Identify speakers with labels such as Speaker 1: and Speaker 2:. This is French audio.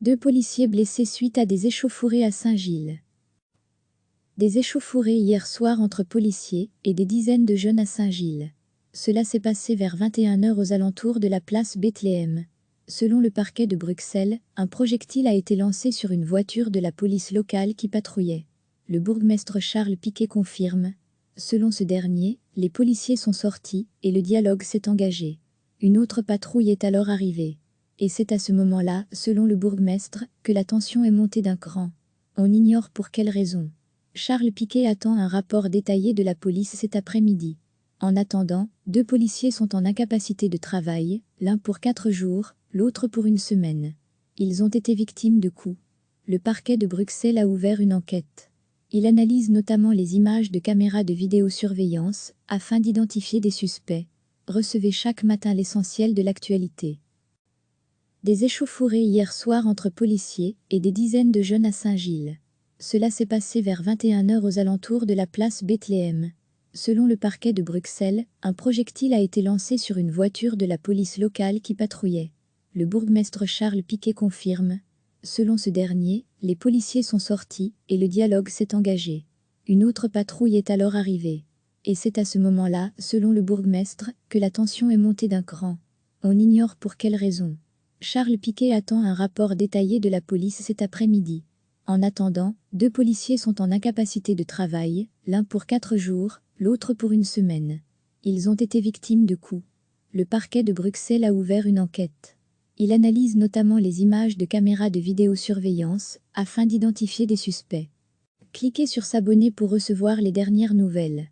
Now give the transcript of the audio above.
Speaker 1: 2 policiers blessés suite à des échauffourées à Saint-Gilles. Des échauffourées hier soir entre policiers et des dizaines de jeunes à Saint-Gilles. Cela s'est passé vers 21 h aux alentours de la place Bethléem. Selon le parquet de Bruxelles, un projectile a été lancé sur une voiture de la police locale qui patrouillait. Le bourgmestre Charles Piquet confirme. Selon ce dernier, les policiers sont sortis et le dialogue s'est engagé. Une autre patrouille est alors arrivée. Et c'est à ce moment-là, selon le bourgmestre, que la tension est montée d'un cran. On ignore pour quelle raison. Charles Piquet attend un rapport détaillé de la police cet après-midi. En attendant, 2 policiers sont en incapacité de travail, l'un pour 4 jours, l'autre pour 1 semaine. Ils ont été victimes de coups. Le parquet de Bruxelles a ouvert une enquête. Il analyse notamment les images de caméras de vidéosurveillance afin d'identifier des suspects. Recevez chaque matin l'essentiel de l'actualité. Des échauffourées hier soir entre policiers et des dizaines de jeunes à Saint-Gilles. Cela s'est passé vers 21 h aux alentours de la place Bethléem. Selon le parquet de Bruxelles, un projectile a été lancé sur une voiture de la police locale qui patrouillait. Le bourgmestre Charles Piquet confirme. Selon ce dernier, les policiers sont sortis et le dialogue s'est engagé. Une autre patrouille est alors arrivée. Et c'est à ce moment-là, selon le bourgmestre, que la tension est montée d'un cran. On ignore pour quelle raison. Charles Piquet attend un rapport détaillé de la police cet après-midi. En attendant, 2 policiers sont en incapacité de travail, l'un pour 4 jours, l'autre pour 1 semaine. Ils ont été victimes de coups. Le parquet de Bruxelles a ouvert une enquête. Il analyse notamment les images de caméras de vidéosurveillance afin d'identifier des suspects. Cliquez sur s'abonner pour recevoir les dernières nouvelles.